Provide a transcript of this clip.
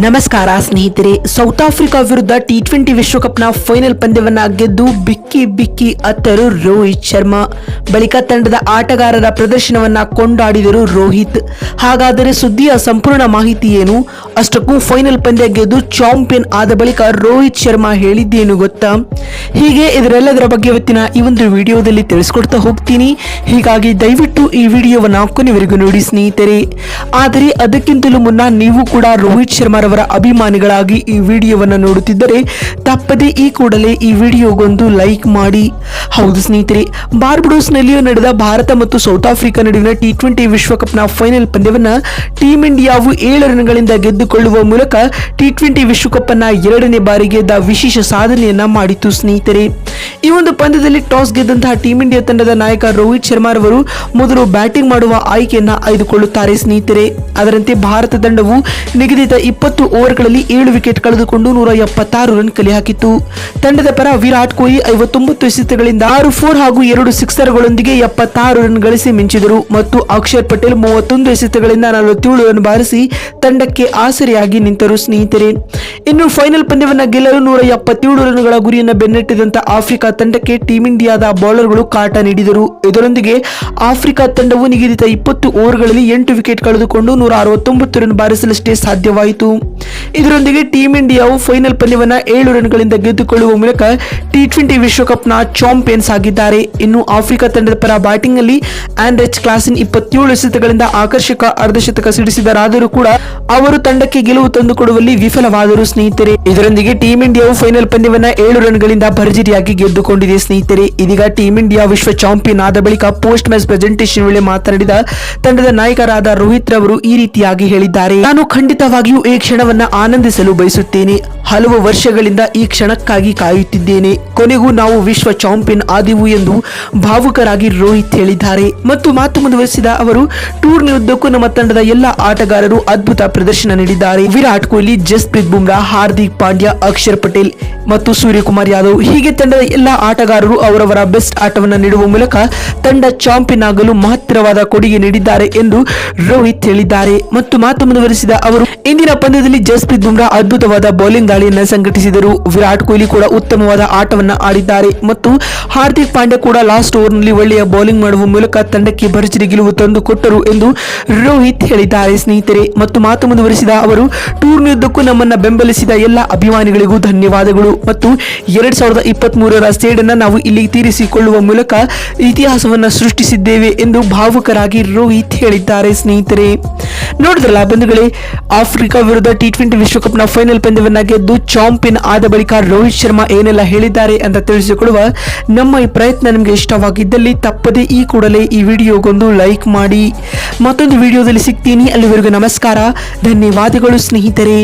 ನಮಸ್ಕಾರ ಸ್ನೇಹಿತರೆ. South Africa ವಿರುದ್ಧ ಟಿ20 ವಿಶ್ವಕಪ್ನ ಫೈನಲ್ ಪಂದ್ಯವನ್ನ ಗೆದ್ದು ಬಿಕ್ಕಿ ಅತ್ತರು ರೋಹಿತ್ ಶರ್ಮಾ. ಬಳಿಕ ತಂಡದ ಆಟಗಾರರ ಪ್ರದರ್ಶನವನ್ನ ಕೊಂಡಾಡಿದರು ರೋಹಿತ್. ಹಾಗಾದರೆ ಸುದ್ದಿಯ ಸಂಪೂರ್ಣ ಮಾಹಿತಿ ಏನು? ಅಷ್ಟಕ್ಕೂ ಫೈನಲ್ ಪಂದ್ಯ ಗೆದ್ದು ಚಾಂಪಿಯನ್ ಆದ ಬಳಿಕ ರೋಹಿತ್ ಶರ್ಮಾ ಹೇಳಿದ್ದೇನು ಗೊತ್ತಾ? ಹೀಗೆ ಇದರೆಲ್ಲದರ ಬಗ್ಗೆ ಇವತ್ತಿನ ಈ ಒಂದು ವಿಡಿಯೋದಲ್ಲಿ ತಿಳಿಸ್ಕೊಡ್ತಾ ಹೋಗ್ತೀನಿ. ಹೀಗಾಗಿ ದಯವಿಟ್ಟು ಈ ವಿಡಿಯೋವನ್ನ ಕೊನೆವರೆಗೂ ನೋಡಿ ಸ್ನೇಹಿತರೆ. ಆದರೆ ಅದಕ್ಕಿಂತಲೂ ಮುನ್ನ ನೀವು ಕೂಡ ರೋಹಿತ್ ಶರ್ಮಾ ಅವರ ಅಭಿಮಾನಿಗಳಾಗಿ ಈ ವಿಡಿಯೋವನ್ನು ನೋಡುತ್ತಿದ್ದರೆ ತಪ್ಪದೆ ಈ ಕೂಡಲೇ ಈ ವಿಡಿಯೋಗೊಂದು ಲೈಕ್ ಮಾಡಿ. ಹೌದು ಸ್ನೇಹಿತರೆ, ಬಾರ್ಬಡೋಸ್ ನಲ್ಲಿಯೂ ನಡೆದ ಭಾರತ ಮತ್ತು ಸೌತ್ ಆಫ್ರಿಕಾ ನಡುವಿನ ಟಿ20 ವಿಶ್ವಕಪ್ನ ಫೈನಲ್ ಪಂದ್ಯವನ್ನ ಟೀಂ ಇಂಡಿಯಾವು 7 ರನ್ಗಳಿಂದ ಗೆದ್ದುಕೊಳ್ಳುವ ಮೂಲಕ ಟಿ20 ವಿಶ್ವಕಪ್ ಅನ್ನ 2ನೇ ಬಾರಿ ಗೆದ್ದ ವಿಶೇಷ ಸಾಧನೆಯನ್ನ ಮಾಡಿತು ಸ್ನೇಹಿತರೆ. ಈ ಒಂದು ಪಂದ್ಯದಲ್ಲಿ ಟಾಸ್ ಗೆದ್ದಂತಹ ಟೀಂ ಇಂಡಿಯಾ ತಂಡದ ನಾಯಕ ರೋಹಿತ್ ಶರ್ಮಾ ರವರು ಮೊದಲು ಬ್ಯಾಟಿಂಗ್ ಮಾಡುವ ಆಯ್ಕೆಯನ್ನ ಆಯ್ದುಕೊಳ್ಳುತ್ತಾರೆ ಸ್ನೇಹಿತರೆ. ಅದರಂತೆ ಭಾರತ ತಂಡವು ನಿಗದಿತ 20 ಓವರ್ಗಳಲ್ಲಿ 7 ವಿಕೆಟ್ ಕಳೆದುಕೊಂಡು 176 ರನ್ ಕಲೆ ಹಾಕಿತು. ತಂಡದ ಪರ ವಿರಾಟ್ ಕೊಹ್ಲಿ 59 ಎಸೆತಗಳಿಂದ 6 4 ಹಾಗೂ 2 ಸಿಕ್ಸರ್ಗಳೊಂದಿಗೆ 76 ರನ್ ಗಳಿಸಿ ಮಿಂಚಿದರು ಮತ್ತು ಅಕ್ಷರ್ ಪಟೇಲ್ 31 ಎಸೆತಗಳಿಂದ 47 ರನ್ ಬಾರಿಸಿ ತಂಡಕ್ಕೆ ಆಸರೆಯಾಗಿ ನಿಂತರು ಸ್ನೇಹಿತರೆ. ಇನ್ನು ಫೈನಲ್ ಪಂದ್ಯವನ್ನ ಗೆಲ್ಲಲು 177 ರನ್ಗಳ ಗುರಿಯನ್ನು ಬೆನ್ನಟ್ಟಿದಂತ ಆಫ್ರಿಕಾ ತಂಡಕ್ಕೆ ಟೀಂ ಇಂಡಿಯಾದ ಬೌಲರ್ಗಳು ಕಾಟ ನೀಡಿದರು. ಇದರೊಂದಿಗೆ ಆಫ್ರಿಕಾ ತಂಡವು ನಿಗದಿತ 20 ಓವರ್ಗಳಲ್ಲಿ 8 ವಿಕೆಟ್ ಕಳೆದುಕೊಂಡು 169 ರನ್ ಬಾರಿಸಲಷ್ಟೇ ಸಾಧ್ಯವಾಯಿತು. ಇದರೊಂದಿಗೆ ಟೀಂ ಇಂಡಿಯಾವು ಫೈನಲ್ ಪಂದ್ಯವನ್ನ 7 ರನ್ಗಳಿಂದ ಗೆದ್ದುಕೊಳ್ಳುವ ಮೂಲಕ ಟಿ20 ವಿಶ್ವಕಪ್ನ ಚಾಂಪಿಯನ್ಸ್ ಆಗಿದ್ದಾರೆ. ಇನ್ನು ಆಫ್ರಿಕಾ ತಂಡದ ಪರ ಬ್ಯಾಟಿಂಗ್ ನಲ್ಲಿ ಆಂಡ್ರೆಚ್ ಕ್ಲಾಸನ್ 27 ಎಸೆತಗಳಿಂದ ಆಕರ್ಷಕ ಅರ್ಧಶತಕ ಸಿಡಿಸಿದರಾದರೂ ಕೂಡ ಅವರು ತಂಡಕ್ಕೆ ಗೆಲುವು ತಂದುಕೊಡುವಲ್ಲಿ ವಿಫಲವಾದರು ಸ್ನೇಹಿತರೆ. ಇದರೊಂದಿಗೆ ಟೀಂ ಇಂಡಿಯಾವು ಫೈನಲ್ ಪಂದ್ಯವನ್ನ 7 ರನ್ಗಳಿಂದ ಭರ್ಜರಿಯಾಗಿ ಗೆದ್ದುಕೊಂಡಿದೆ ಸ್ನೇಹಿತರೆ. ಇದೀಗ ಟೀಂ ಇಂಡಿಯಾ ವಿಶ್ವ ಚಾಂಪಿಯನ್ ಆದ ಬಳಿಕ ಪೋಸ್ಟ್ ಮ್ಯಾಚ್ ಪ್ರೆಸೆಂಟೇಷನ್ ವೇಳೆ ಮಾತನಾಡಿದ ತಂಡದ ನಾಯಕರಾದ ರೋಹಿತ್ ರವರು ಈ ರೀತಿಯಾಗಿ ಹೇಳಿದ್ದಾರೆ: ನಾನು ಖಂಡಿತವಾಗಿಯೂ ಈ ಕ್ಷಣವನ್ನ ಆನಂದಿಸಲು ಬಯಸುತ್ತೇನೆ. ಹಲವು ವರ್ಷಗಳಿಂದ ಈ ಕ್ಷಣಕ್ಕಾಗಿ ಕಾಯುತ್ತಿದ್ದೇನೆ. ಕೊನೆಗೂ ನಾವು ವಿಶ್ವ ಚಾಂಪಿಯನ್ ಆದೆವು ಎಂದು ಭಾವುಕರಾಗಿ ರೋಹಿತ್ ಹೇಳಿದ್ದಾರೆ. ಮತ್ತು ಮಾತು ಮುಂದುವರಿಸಿದ ಅವರು, ಟೂರ್ನಿಯುದ್ದಕ್ಕೂ ನಮ್ಮ ತಂಡದ ಎಲ್ಲ ಆಟಗಾರರು ಅದ್ಭುತ ಪ್ರದರ್ಶನ ನೀಡಿದ್ದಾರೆ. ವಿರಾಟ್ ಕೊಹ್ಲಿ, ಜಸ್ಪ್ರೀತ್ ಬುಮ್ರಾ, ಹಾರ್ದಿಕ್ ಪಾಂಡ್ಯ, ಅಕ್ಷರ್ ಪಟೇಲ್ ಮತ್ತು ಸೂರ್ಯಕುಮಾರ್ ಯಾದವ್ ಹೀಗೆ ತಂಡದ ಎಲ್ಲ ಆಟಗಾರರು ಅವರವರ ಬೆಸ್ಟ್ ಆಟವನ್ನು ನೀಡುವ ಮೂಲಕ ತಂಡ ಚಾಂಪಿಯನ್ ಆಗಲು ಮಹತ್ತರವಾದ ಕೊಡುಗೆ ನೀಡಿದ್ದಾರೆ ಎಂದು ರೋಹಿತ್ ಹೇಳಿದ್ದಾರೆ. ಮತ್ತು ಮಾತು ಮುಂದುವರಿಸಿದ ಅವರು, ಇಂದಿನ ಪಂದ್ಯದಲ್ಲಿ ಜಸ್ಪ್ರೀತ್ ಬುಮ್ರಾ ಅದ್ಭುತವಾದ ಬೌಲಿಂಗ್ ದಾಳಿಯನ್ನು ಸಂಘಟಿಸಿದರು. ವಿರಾಟ್ ಕೊಹ್ಲಿ ಕೂಡ ಉತ್ತಮವಾದ ಆಟವನ್ನ ಆಡಿದ್ದಾರೆ ಮತ್ತು ಹಾರ್ದಿಕ್ ಪಾಂಡ್ಯ ಕೂಡ ಲಾಸ್ಟ್ ಓವರ್ ನಲ್ಲಿ ಒಳ್ಳೆಯ ಬೌಲಿಂಗ್ ಮಾಡುವ ಮೂಲಕ ತಂಡಕ್ಕೆ ಭರ್ಜರಿ ಗೆಲುವು ತಂದು ಕೊಟ್ಟರು ಎಂದು ರೋಹಿತ್ ಹೇಳಿದ್ದಾರೆ ಸ್ನೇಹಿತರೆ. ಮತ್ತು ಮಾತು ಮುಂದುವರಿಸಿದ ಅವರು, ಟೂರ್ನಿಯುದ್ದಕ್ಕೂ ನಮ್ಮನ್ನ ಬೆಂಬಲಿಸಿದ ಎಲ್ಲ ಅಭಿಮಾನಿಗಳಿಗೂ ಧನ್ಯವಾದಗಳು ಮತ್ತು 2023ರ ಸೇಡನ್ನ ನಾವು ಇಲ್ಲಿ ತೀರಿಸಿಕೊಳ್ಳುವ ಮೂಲಕ ಇತಿಹಾಸವನ್ನ ಸೃಷ್ಟಿಸಿದ್ದೇವೆ ಎಂದು ಭಾವುಕರಾಗಿ ರೋಹಿತ್ ಹೇಳಿದ್ದಾರೆ ಸ್ನೇಹಿತರೆ. ನೋಡಿದ್ರಲ್ಲ ಬಂಧುಗಳೇ, ಆಫ್ರಿಕಾ ವಿರುದ್ಧ ಟಿ20 ವಿಶ್ವಕಪ್ನ ಫೈನಲ್ ಪಂದ್ಯವನ್ನ ಗೆದ್ದು ಚಾಂಪಿಯನ್ ಆದ ಬಳಿಕ ರೋಹಿತ್ ಶರ್ಮಾ ಏನೆಲ್ಲ ಹೇಳಿದ್ದಾರೆ ಅಂತ ತಿಳಿಸಿಕೊಡುವ ನಮ್ಮ ಈ ಪ್ರಯತ್ನ ನಿಮಗೆ ಇಷ್ಟವಾಗಿದ್ದಲ್ಲಿ ತಪ್ಪದೆ ಈ ಕೂಡಲೇ ಈ ವಿಡಿಯೋಗೊಂದು ಲೈಕ್ ಮಾಡಿ. ಮತ್ತೊಂದು ವಿಡಿಯೋದಲ್ಲಿ ಸಿಗ್ತೀನಿ. ಅಲ್ಲಿವರೆಗೂ ನಮಸ್ಕಾರ, ಧನ್ಯವಾದಗಳು ಸ್ನೇಹಿತರೆ.